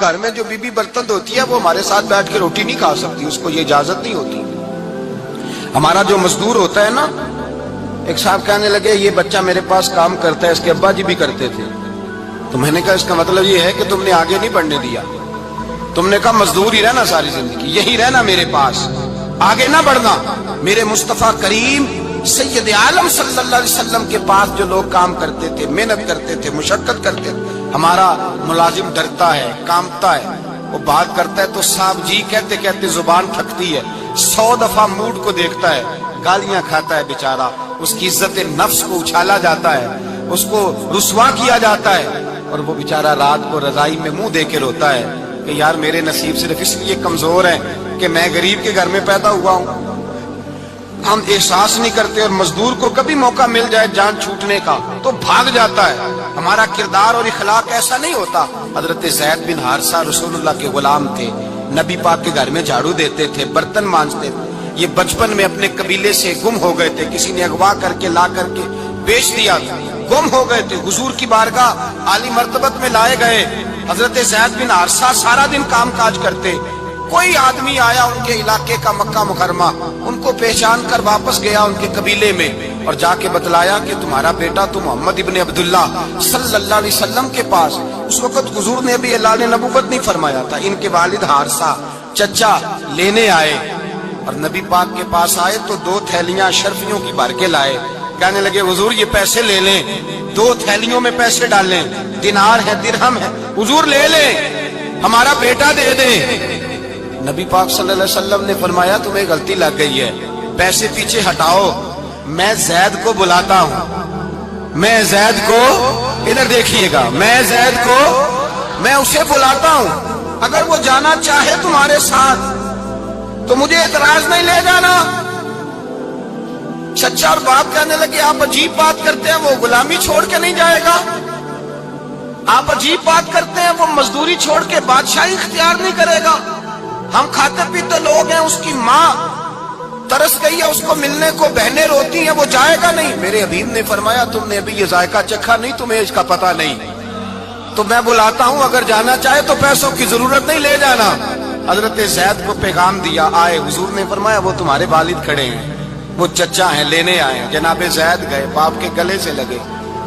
گھر میں جو بیوی برتن دھوتی ہے وہ ہمارے ساتھ بیٹھ کے روٹی نہیں کھا سکتی، اس کو یہ اجازت نہیں ہوتی۔ ہمارا جو مزدور ہوتا ہے نا، ایک صاحب کہنے لگے یہ بچہ میرے پاس کام کرتا ہے، اس کے ابا جی بھی کرتے تھے، تو میں نے کہا اس کا مطلب یہ ہے کہ تم نے آگے نہیں بڑھنے دیا، تم نے کہا مزدور ہی رہنا ساری زندگی، یہی رہنا میرے پاس، آگے نہ بڑھنا۔ میرے مصطفیٰ کریم سید عالم صلی اللہ علیہ وسلم کے پاس جو لوگ کام کرتے تھے، محنت کرتے تھے، مشقت کرتے تھے، ہمارا ملازم ڈرتا ہے، کامتا ہے، وہ بات کرتا ہے تو صاحب جی کہتے کہتے زبان تھکتی ہے، 100 دفعہ موڈ کو دیکھتا ہے، گالیاں کھاتا ہے بیچارہ، اس کی عزت نفس کو اچھالا جاتا ہے، اس کو رسوا کیا جاتا ہے، اور وہ بیچارہ رات کو رضائی میں منہ دے کے روتا ہے کہ یار میرے نصیب صرف اس لیے کمزور ہیں کہ میں غریب کے گھر میں پیدا ہوا ہوں۔ ہم احساس نہیں کرتے، اور مزدور کو کبھی موقع مل جائے جان چھوٹنے کا تو بھاگ جاتا ہے۔ ہمارا کردار اور اخلاق ایسا نہیں ہوتا۔ حضرت زید بن حارثہ رسول اللہ کے غلام تھے، نبی پاک کے گھر میں جھاڑو دیتے تھے، برتن مانجتے تھے، یہ بچپن میں اپنے قبیلے سے گم ہو گئے تھے، کسی نے اغوا کر کے لا کر کے بیچ دیا تھا، گم ہو گئے تھے، حضور کی بارگاہ عالی مرتبت میں لائے گئے۔ حضرت زید بن حارثہ سارا دن کام کاج کرتے، کوئی آدمی آیا ان کے علاقے کا مکہ مکرمہ، ان کو پہچان کر واپس گیا ان کے قبیلے میں اور جا کے بتلایا کہ تمہارا بیٹا تو محمد ابن عبداللہ صلی اللہ علیہ وسلم کے پاس، اس وقت حضور نے بھی اللہ نے نبوت نہیں فرمایا تھا، ان کے والد حارثہ چچا لینے آئے، اور نبی پاک کے پاس آئے تو 2 تھیلیاں شرفیوں کی بھر کے لائے، کہنے لگے حضور یہ پیسے لے لیں، 2 تھیلیوں میں پیسے ڈالیں، دینار ہے درہم ہے، حضور لے لیں، ہمارا بیٹا دے دیں۔ نبی پاک صلی اللہ علیہ وسلم نے فرمایا تمہیں غلطی لگ گئی ہے، پیسے پیچھے ہٹاؤ، میں زید کو بلاتا ہوں، میں زید کو، ادھر دیکھیے گا، میں زید کو، میں اسے بلاتا ہوں، اگر وہ جانا چاہے تمہارے ساتھ تو مجھے اعتراض نہیں لے جانا۔ چچا اور باپ کہنے لگے آپ عجیب بات کرتے ہیں، وہ غلامی چھوڑ کے نہیں جائے گا، آپ عجیب بات کرتے ہیں، وہ مزدوری چھوڑ کے بادشاہی اختیار نہیں کرے گا، ہم کھاتے پیتے لوگ ہیں، اس کی ماں ترس گئی ہے اس کو ملنے کو، بہنیں روتی ہیں، وہ جائے گا نہیں۔ میرے حبیب نے فرمایا تم نے ابھی یہ ذائقہ چکھا نہیں، تمہیں اس کا پتہ نہیں، تو میں بلاتا ہوں، اگر جانا چاہے تو پیسوں کی ضرورت نہیں، لے جانا۔ حضرت زید کو پیغام دیا، آئے، حضور نے فرمایا وہ تمہارے والد کھڑے ہیں، وہ چچا ہیں، لینے آئے ہیں۔ جناب زید گئے، باپ کے گلے سے لگے،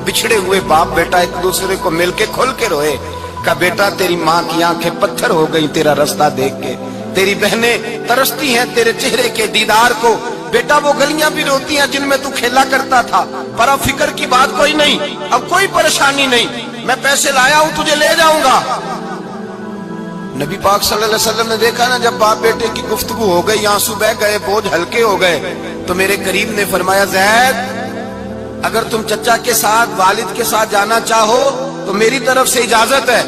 بچھڑے ہوئے باپ بیٹا ایک دوسرے کو مل کے کھل کے روئے، کہا بیٹا تیری ماں کی آنکھیں پتھر ہو گئی تیرا رستہ دیکھ کے، تیری بہنیں ترستی ہیں تیرے چہرے کے دیدار کو، بیٹا وہ گلیاں بھی روتی ہیں جن میں تو کھیلا کرتا تھا، پر اب فکر کی بات کوئی نہیں، اب کوئی پریشانی نہیں، میں پیسے لایا ہوں تجھے لے جاؤں گا۔ نبی پاک صلی اللہ علیہ وسلم نے دیکھا نا جب باپ بیٹے کی گفتگو ہو گئی، آنسو بہ گئے، بوجھ ہلکے ہو گئے، تو میرے قریب نے فرمایا زید اگر تم چچا کے ساتھ والد کے ساتھ جانا چاہو تو میری طرف سے اجازت ہے،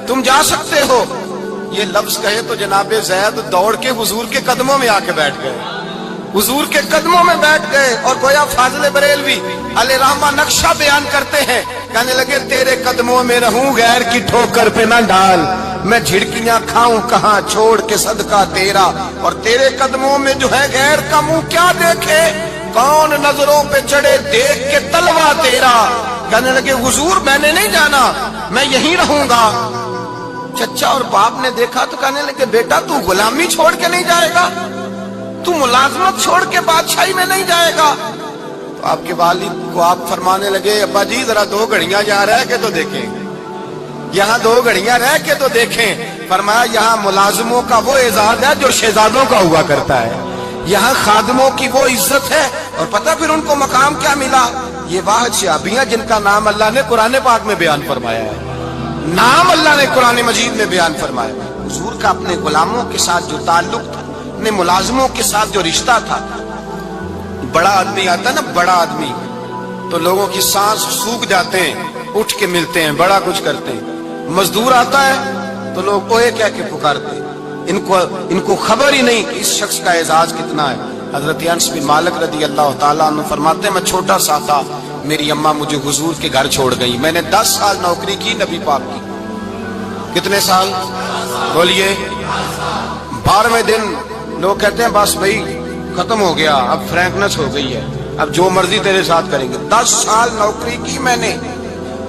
تم جا سکتے ہو۔ یہ لفظ کہے تو جناب زید دوڑ کے حضور کے قدموں میں آ کے بیٹھ گئے، حضور کے قدموں میں بیٹھ گئے، اور گویا فاضل بریلوی علیہ رحمہ نقشہ بیان کرتے ہیں، کہنے لگے تیرے قدموں میں رہوں غیر کی ٹھوکر پہ نہ ڈال، میں جھڑکیاں کھاؤں کہاں چھوڑ کے صدقہ تیرا، اور تیرے قدموں میں جو ہے غیر کا منہ کیا دیکھے، کون نظروں پہ چڑھے دیکھ کے تلوا تیرا۔ کہنے لگے حضور میں نے نہیں جانا، میں یہیں رہوں گا۔ چچا اور باپ نے دیکھا تو کہنے لگے بیٹا تو غلامی چھوڑ کے نہیں جائے گا، تو ملازمت چھوڑ کے بادشاہی میں نہیں جائے گا۔ تو آپ کے والد کو آپ فرمانے لگے ابا جی ذرا 2 گھڑیاں یہاں رہ کے تو دیکھیں، یہاں 2 گھڑیاں رہ کے تو دیکھیں۔ فرمایا یہاں ملازموں کا وہ اعزاز ہے جو شہزادوں کا ہوا کرتا ہے، یہاں خادموں کی وہ عزت ہے، اور پتہ پھر ان کو مقام کیا ملا، یہ واحد شعبیاں جن کا نام اللہ نے قرآن پاک میں بیان فرمایا ہے، نام اللہ نے قرآن مجید میں بیان فرمایا۔ حضور کا اپنے غلاموں کے ساتھ جو تعلق تھا، اپنے ملازموں کے ساتھ جو رشتہ تھا، بڑا آدمی آتا ہے نا، بڑا آدمی تو لوگوں کی سانس سوکھ جاتے ہیں، اٹھ کے ملتے ہیں، بڑا کچھ کرتے ہیں، مزدور آتا ہے تو لوگ اوے کہہ کے پکارتے ہیں، ان کو خبر ہی نہیں کہ اس شخص کا اعزاز کتنا ہے۔ حضرت انس بن مالک رضی اللہ تعالیٰ عنہ فرماتے ہیں میں چھوٹا سا تھا، میری اماں مجھے حضور کے گھر چھوڑ گئی، میں نے 10 سال نوکری کی نبی پاک کی۔ کتنے سال بولیے؟ 12ویں دن لوگ کہتے ہیں بس بھائی ختم ہو گیا، اب فرینکنس ہو گئی ہے، اب جو مرضی تیرے ساتھ کریں گے۔ 10 سال نوکری کی میں نے،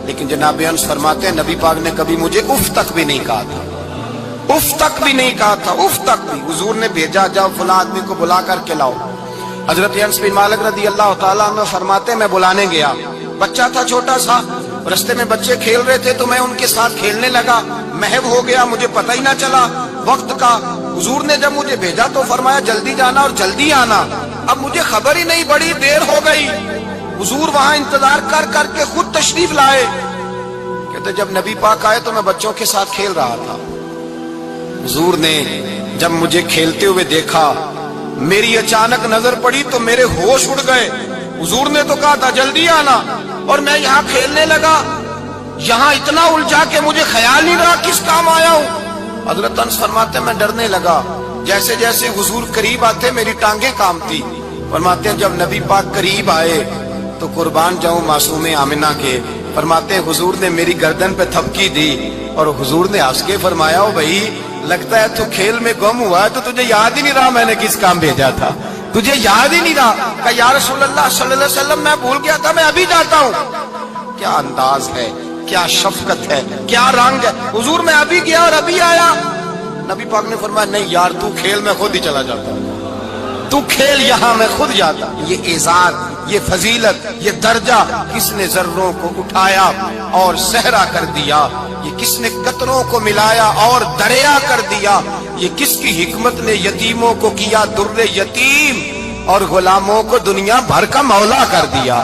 لیکن جناب انس فرماتے ہیں نبی پاک نے کبھی مجھے اف تک بھی نہیں کہا تھا، اف تک بھی نہیں کہا تھا، اف تک بھی۔ حضور نے بھیجا جاؤ فلاں آدمی کو بلا کر کے لاؤ۔ حضرت انس بن مالک رضی اللہ تعالیٰ عنہ فرماتے میں بلانے گیا، بچہ تھا چھوٹا سا، رستے میں بچے کھیل رہے تھے تو میں ان کے ساتھ کھیلنے لگا، محو ہو گیا، مجھے پتہ ہی نہ چلا وقت کا۔ حضور نے جب مجھے بھیجا تو فرمایا جلدی جانا اور جلدی آنا۔ اب مجھے خبر ہی نہیں، بڑی دیر ہو گئی۔ حضور وہاں انتظار کر کر کے خود تشریف لائے۔ کہتے جب نبی پاک آئے تو میں بچوں کے ساتھ کھیل رہا تھا۔ حضور نے جب مجھے کھیلتے ہوئے دیکھا، میری اچانک نظر پڑی تو میرے ہوش اڑ گئے۔ حضور نے تو کہا تھا جلدی آنا، اور میں یہاں کھیلنے لگا، یہاں اتنا الجھا کہ مجھے خیال نہیں رہا کس کام آیا ہوں۔ حضرت انس فرماتے میں ڈرنے لگا، جیسے جیسے حضور قریب آتے میری ٹانگیں کانپتی۔ فرماتے ہیں جب نبی پاک قریب آئے تو قربان جاؤں معصوم آمنہ کے، فرماتے ہیں حضور نے میری گردن پہ تھپکی دی اور حضور نے ہنس کے فرمایا او بھائی لگتا ہے تو کھیل میں گم ہوا ہے تو تجھے یاد ہی نہیں رہا میں نے کس کام بھیجا تھا، تجھے یاد ہی نہیں رہا۔ کہا یا رسول اللہ صلی اللہ علیہ وسلم میں بھول گیا تھا، میں ابھی جاتا ہوں۔ کیا انداز ہے، کیا شفقت ہے، کیا رنگ ہے۔ حضور میں ابھی گیا اور ابھی آیا۔ نبی پاک نے فرمایا نہیں یار تو کھیل میں خود ہی چلا جاتا، تو کھیل یہاں میں خود جاتا۔ یہ اعزاز، یہ فضیلت، یہ درجہ کس نے ذروں کو اٹھایا اور صحرا کر دیا، یہ کس نے قطروں کو ملایا اور دریا کر دیا، یہ کس کی حکمت نے یتیموں کو کیا در یتیم اور غلاموں کو دنیا بھر کا مولا کر دیا،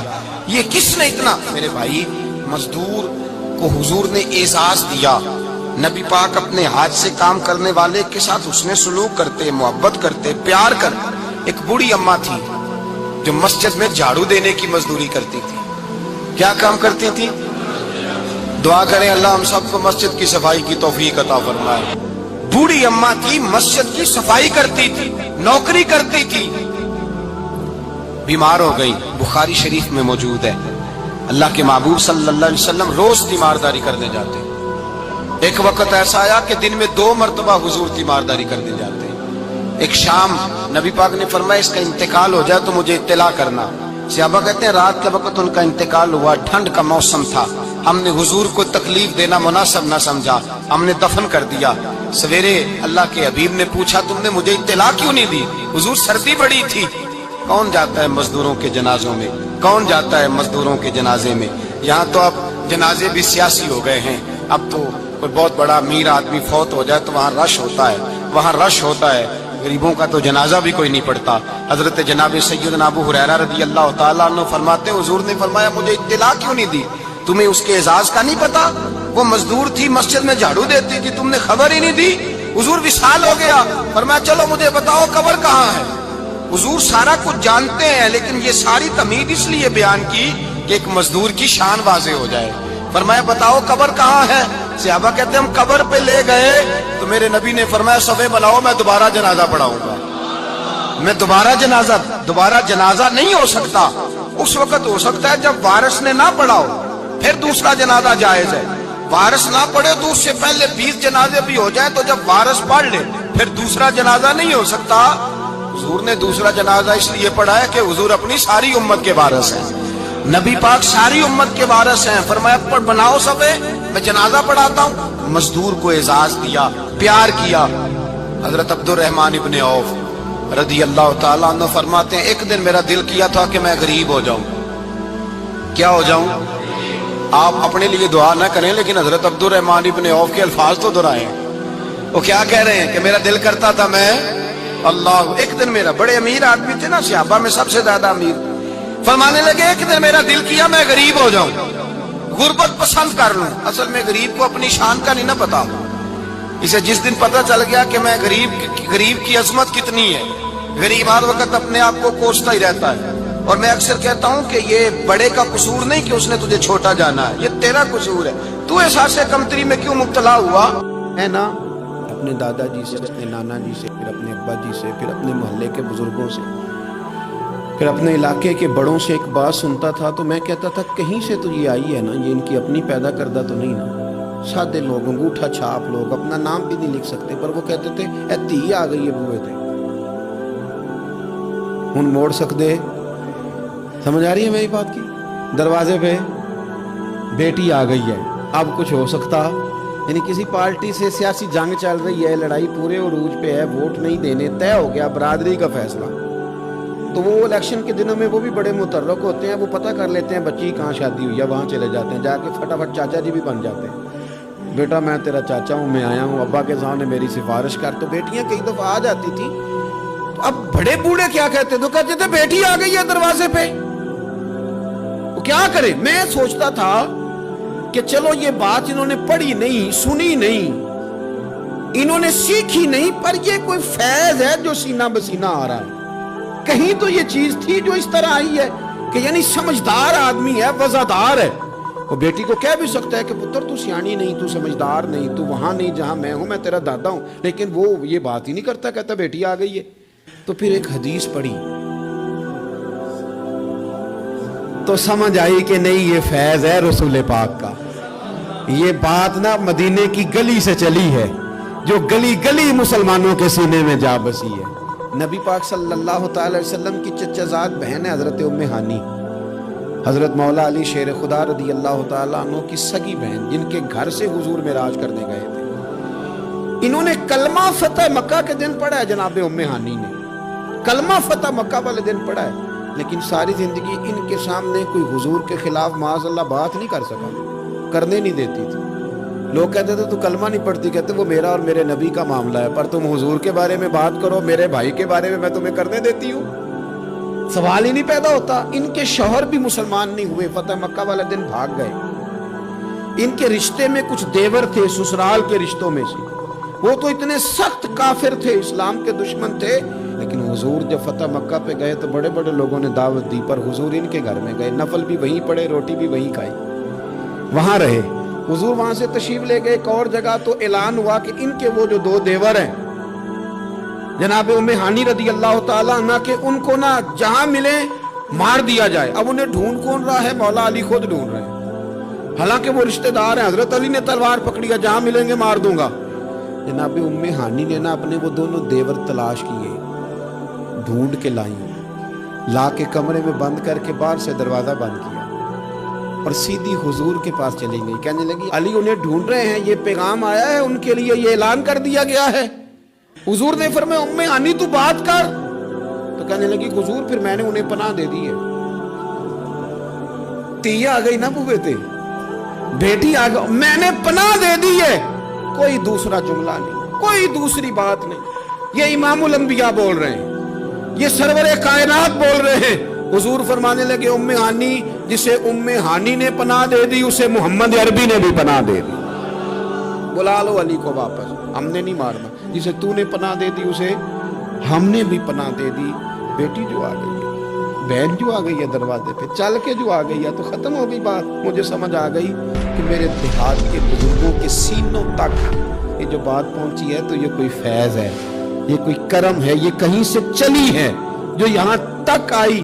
یہ کس نے اتنا۔ میرے بھائی مزدور کو حضور نے اعزاز دیا۔ نبی پاک اپنے ہاتھ سے کام کرنے والے کے ساتھ اس نے سلوک کرتے، محبت کرتے، پیار کرتے۔ ایک بوڑھی اماں تھی جو مسجد میں جھاڑو دینے کی مزدوری کرتی تھی۔ کیا کام کرتی تھی؟ دعا کریں اللہ ہم سب کو مسجد کی صفائی کی توفیق عطا فرمائے۔ بوڑھی اماں تھی، مسجد کی صفائی کرتی تھی، نوکری کرتی تھی، بیمار ہو گئی۔ بخاری شریف میں موجود ہے اللہ کے محبوب صلی اللہ علیہ وسلم روز تیمارداری کرنے جاتے۔ ایک وقت ایسا آیا کہ دن میں 2 مرتبہ حضور تیمارداری کرنے جاتے۔ ایک شام نبی پاک نے فرمایا اس کا انتقال ہو جائے تو مجھے اطلاع کرنا۔ صحابہ کہتے ہیں رات کے وقت ان کا انتقال ہوا، ٹھنڈ کا موسم تھا، ہم نے حضور کو تکلیف دینا مناسب نہ سمجھا، ہم نے دفن کر دیا۔ سویرے اللہ کے حبیب نے پوچھا تم نے مجھے اطلاع کیوں نہیں دی؟ حضور سردی بڑی تھی۔ کون جاتا ہے مزدوروں کے جنازوں میں؟ کون جاتا ہے مزدوروں کے جنازے میں؟ یہاں تو اب جنازے بھی سیاسی ہو گئے ہیں، اب تو کوئی بہت بڑا امیر آدمی فوت ہو جائے تو وہاں رش ہوتا ہے، وہاں رش ہوتا ہے، غریبوں کا تو جنازہ بھی کوئی نہیں پڑتا۔ حضرت جناب سیدنا ابو ہریرہ رضی اللہ تعالیٰ عنہ فرماتے ہیں حضور نے فرمایا مجھے اطلاع کیوں نہیں دی؟ تمہیں اس کے اعزاز کا نہیں پتا؟ وہ مزدور تھی، مسجد میں جھاڑو دیتی تھی، تم نے خبر ہی نہیں دی؟ حضور وصال ہو گیا، فرمایا چلو مجھے بتاؤ قبر کہاں ہے؟ حضور سارا کچھ جانتے ہیں لیکن یہ ساری تمہید اس لیے بیان کی کہ ایک مزدور کی شان واضح ہو جائے۔ فرمایا بتاؤ قبر کہاں ہے؟ صحابہ کہتے ہیں ہم قبر پہ لے گئے تو میرے نبی نے فرمایا صفے بناؤ میں دوبارہ جنازہ پڑھاؤں گا۔ میں دوبارہ جنازہ نہیں ہو سکتا، اس وقت ہو سکتا ہے جب وارث نے نہ پڑھاؤ، پھر دوسرا جنازہ جائز ہے۔ وارث نہ پڑھے تو اس سے پہلے 20 جنازے بھی ہو جائیں تو جب وارث پڑھ لے پھر دوسرا جنازہ نہیں ہو سکتا۔ حضور نے دوسرا جنازہ اس لیے پڑھا ہے کہ حضور اپنی ساری امت کے وارث ہیں، نبی پاک ساری امت کے وارث ہیں۔ فرمایا پر بناؤ صفے میں جنازہ پڑھاتا ہوں۔ مزدور کو اعزاز دیا، پیار کیا۔ حضرت عبد الرحمن ابن عوف رضی اللہ تعالیٰ عنہ فرماتے ہیں ایک دن میرا دل کیا تھا کہ میں غریب ہو جاؤں۔ کیا ہو جاؤں؟ آپ اپنے لیے دعا نہ کریں لیکن حضرت عبد الرحمن ابن عوف کے الفاظ تو دہرائیں۔ وہ کیا کہہ رہے ہیں کہ میرا دل کرتا تھا میں اللہ، ایک دن میرا، بڑے امیر آدمی تھے نا، صحابہ میں سب سے زیادہ امیر، فرمانے لگے ایک دن میرا دل کیا میں غریب ہو جاؤں، غربت پسند کر لوں۔ اصل میں غریب کو اپنی شان کا نہیں نہ پتا، اسے جس دن پتہ چل گیا کہ میں غریب کی عظمت کتنی ہے، غریب ہر وقت اپنے آپ کو کوستا ہی رہتا ہے۔ اور میں اکثر کہتا ہوں کہ یہ بڑے کا قصور نہیں کہ اس نے تجھے چھوٹا جانا ہے، یہ تیرا قصور ہے، تو احساس کمتری میں کیوں مبتلا ہوا ہے نا؟ اپنے دادا جی سے، اپنے نانا جی سے، پھر اپنے ابا جی سے، پھر اپنے محلے کے بزرگوں سے، پھر اپنے علاقے کے بڑوں سے ایک بات سنتا تھا تو میں کہتا تھا کہیں سے تو یہ آئی ہے نا، یہ ان کی اپنی پیدا کردہ تو نہیں نا۔ سادے لوگ، انگوٹھا چھاپ لوگ، اپنا نام بھی نہیں لکھ سکتے، پر وہ کہتے تھے اے دھی آ گئی ہے بوئے تھے ہن موڑ سکتے۔ سمجھ آ رہی ہے میری بات کی؟ دروازے پہ بیٹی آ گئی ہے، اب کچھ ہو سکتا یعنی کسی پارٹی سے سیاسی جنگ چل رہی ہے, لڑائی پورے عروج پہ ہے, ووٹ نہیں دینے, طے ہو گیا برادری کا فیصلہ, تو وہ الیکشن کے دنوں میں وہ بھی بڑے متحرک ہوتے ہیں, وہ پتہ کر لیتے ہیں بچی کہاں شادی ہوئی ہے, وہاں چلے جاتے ہیں, جا کے فٹافٹ چاچا جی بھی بن جاتے ہیں, بیٹا میں تیرا چاچا ہوں, میں آیا ہوں, ابا کے سامنے میری سفارش کر. تو بیٹیاں کئی دفعہ آ جاتی تھی, تو اب بڑے بوڑھے کیا کہتے, تو کہتے تھے بیٹی آ گئی ہے دروازے پہ, وہ کیا کرے. میں سوچتا تھا کہ چلو یہ بات انہوں نے پڑھی نہیں, سنی نہیں, انہوں نے سیکھی نہیں, پر یہ کوئی فیض ہے جو سینہ بسینہ آ رہا ہے. کہیں تو یہ چیز تھی جو اس طرح آئی ہے کہ یعنی سمجھدار آدمی ہے, وزادار ہے. وہ بیٹی کو کہہ بھی سکتا ہے کہ پتر تو سیانی نہیں, تو سمجھدار نہیں, تو وہاں نہیں جہاں میں ہوں, میں تیرا دادا ہوں, لیکن وہ یہ بات ہی نہیں کرتا, کہتا بیٹی آ گئی ہے. تو پھر ایک حدیث پڑھی تو سمجھ آئی کہ نہیں یہ فیض ہے رسول پاک کا, یہ بات نہ مدینے کی گلی سے چلی ہے جو گلی گلی مسلمانوں کے سینے میں جا بسی ہے. نبی پاک صلی اللہ تعالی وسلم کی چچا زاد بہن ہے حضرت ام ہانی, حضرت مولا علی شیر خدا رضی اللہ تعالیٰ عنہ کی سگی بہن, جن کے گھر سے حضور معراج کرنے گئے تھے. انہوں نے کلمہ فتح مکہ کے دن پڑھا ہے, جناب ام ہانی نے کلمہ فتح مکہ والے دن پڑھا ہے, لیکن ساری زندگی ان کے سامنے کوئی حضور کے خلاف معاذ اللہ بات نہیں کر سکا, کرنے نہیں دیتی تھی. لوگ کہتے تھے تو کلمہ نہیں پڑھتی, کہتے وہ میرا اور میرے نبی کا معاملہ ہے, پر تم حضور کے بارے میں بات کرو, میرے بھائی کے بارے میں تمہیں کرنے دیتی ہوں, سوال ہی نہیں پیدا ہوتا. ان کے شوہر بھی مسلمان نہیں ہوئے, فتح مکہ والے دن بھاگ گئے. ان کے رشتے میں کچھ دیور تھے سسرال کے رشتوں میں سے, وہ تو اتنے سخت کافر تھے, اسلام کے دشمن تھے, لیکن حضور جب فتح مکہ پہ گئے تو بڑے بڑے لوگوں نے دعوت دی, پر حضور ان کے گھر میں گئے, نفل بھی وہیں پڑے, روٹی بھی وہیں کھائی, وہاں رہے. حضور وہاں سے تشریف لے گئے ایک اور جگہ, تو اعلان ہوا کہ ان کے وہ جو دو دیور ہیں جناب ام ہانی رضی اللہ تعالیٰ عنہ, کہ ان کو نہ جہاں ملے مار دیا جائے. اب انہیں ڈھونڈ کون رہا ہے, مولا علی خود ڈھونڈ رہے ہیں, حالانکہ وہ رشتہ دار ہیں. حضرت علی نے تلوار پکڑی ہے, جہاں ملیں گے مار دوں گا. جناب ام ہانی نے نا اپنے وہ دونوں دیور تلاش کیے, ڈھونڈ کے لائیں, لا کے کمرے میں بند کر کے باہر سے دروازہ بند کیا, اور سیدھی حضور کے پاس چلی گئی. کہنے لگی علی انہیں ڈھونڈ رہے ہیں, یہ پیغام آیا ہے ان کے لیے, یہ اعلان کر دیا گیا ہے. حضور نے فرمایا ام ہانی تو بات کر. تو کہنے لگی حضور پھر میں نے انہیں پناہ دے دی ہے. تیا آ گئی نا بوے تے, بیٹی آ گئی, میں نے پناہ دے دی ہے. کوئی دوسرا جملہ نہیں, کوئی دوسری بات نہیں. یہ امام الانبیاء بول رہے ہیں, یہ سرور کائنات بول رہے ہیں. حضور فرمانے لگے ام ہانی, جسے ام ہانی نے پناہ دے دی اسے محمد عربی نے بھی پناہ دے دی. بلا لو علی کو واپس, ہم نے نہیں مارنا. جسے تو نے پناہ دے دی اسے ہم نے بھی پناہ دے دی. بیٹی جو آ گئی ہے, بہن جو آ گئی ہے دروازے پہ, چل کے جو آ گئی ہے, تو ختم ہو گئی بات. مجھے سمجھ آ گئی کہ میرے دیہات کے بزرگوں کے سینوں تک یہ جو بات پہنچی ہے, تو یہ کوئی فیض ہے, یہ کوئی کرم ہے, یہ کہیں سے چلی ہے جو یہاں تک آئی.